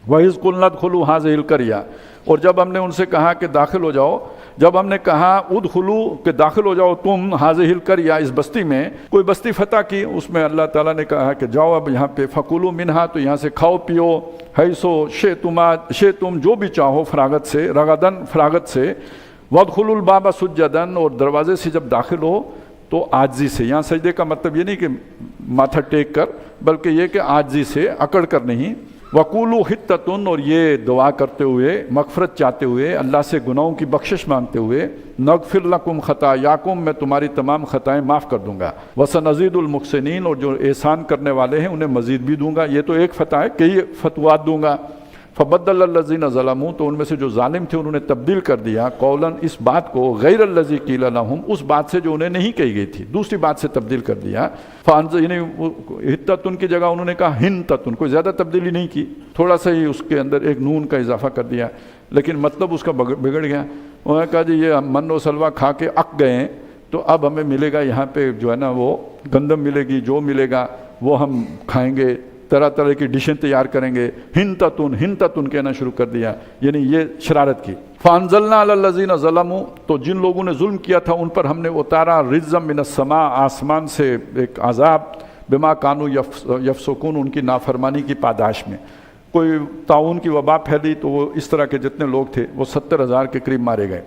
وَإِذْ قُلْنَا ادْخُلُوا هَٰذِهِ الْقَرْيَةَ، اور جب ہم نے ان سے کہا کہ داخل ہو جاؤ، جب ہم نے کہا ادخلو کہ داخل ہو جاؤ تم هَٰذِهِ الْقَرْيَةَ اس بستی میں، کوئی بستی فتح کی، اس میں اللہ تعالیٰ نے کہا کہ جاؤ اب یہاں پہ فَكُلُوا مِنْهَا، تو یہاں سے کھاؤ پیو، حیثو شئتم جو بھی چاہو، فراغت سے، رغدن فراغت سے، وَادْخُلُوا الْبَابَ سُجَّدًا، اور دروازے سے جب داخل ہو تو عاجزی سے، یہاں سجدے کا مطلب یہ نہیں کہ ماتھا ٹیک کر، بلکہ یہ کہ عاجزی سے، اکڑ کر نہیں، وَقُولُوا حِطَّةٌ، اور یہ دعا کرتے ہوئے، مغفرت چاہتے ہوئے، اللہ سے گناہوں کی بخشش مانگتے ہوئے، نغفر لکم خطایاکم، میں تمہاری تمام خطائیں معاف کر دوں گا، وَسَنَزِيدُ الْمُحْسِنِينَ، اور جو احسان کرنے والے ہیں انہیں مزید بھی دوں گا۔ یہ تو ایک فتح ہے، کئی فتوحات دوں گا۔ فَبَدَّلَ الَّذِينَ ظَلَمُوا، تو ان میں سے جو ظالم تھے انہوں نے تبدیل کر دیا، قولاً اس بات کو، غیر الذی قیل لہم، اس بات سے جو انہیں نہیں کہی گئی تھی، دوسری بات سے تبدیل کر دیا۔ یعنی حتتن کی جگہ انہوں نے کہا ہنتتن، کوئی زیادہ تبدیلی نہیں کی، تھوڑا سا ہی اس کے اندر ایک نون کا اضافہ کر دیا، لیکن مطلب اس کا بگڑ گیا۔ انہوں نے کہا جی یہ من و سلوہ کھا کے اک گئے ہیں، تو اب ہمیں ملے گا یہاں پہ جو ہے نا وہ گندم ملے گی، جو ملے گا وہ ہم کھائیں گے، طرح طرح کی ڈشیں تیار کریں گے، ہنتتن کہنا شروع کر دیا، یعنی یہ شرارت کی۔ فَأَنزَلْنَا عَلَى الَّذِينَ ظَلَمُوا، تو جن لوگوں نے ظلم کیا تھا ان پر ہم نے اتارا رِجْزًا مِّنَ السَّمَاءِ، آسمان سے ایک عذاب، بِمَا كَانُوا يَفْسُقُونَ، ان کی نافرمانی کی پاداش میں۔ کوئی طاعون کی وبا پھیلی تو وہ اس طرح کے جتنے لوگ تھے وہ 70,000 کے قریب مارے گئے۔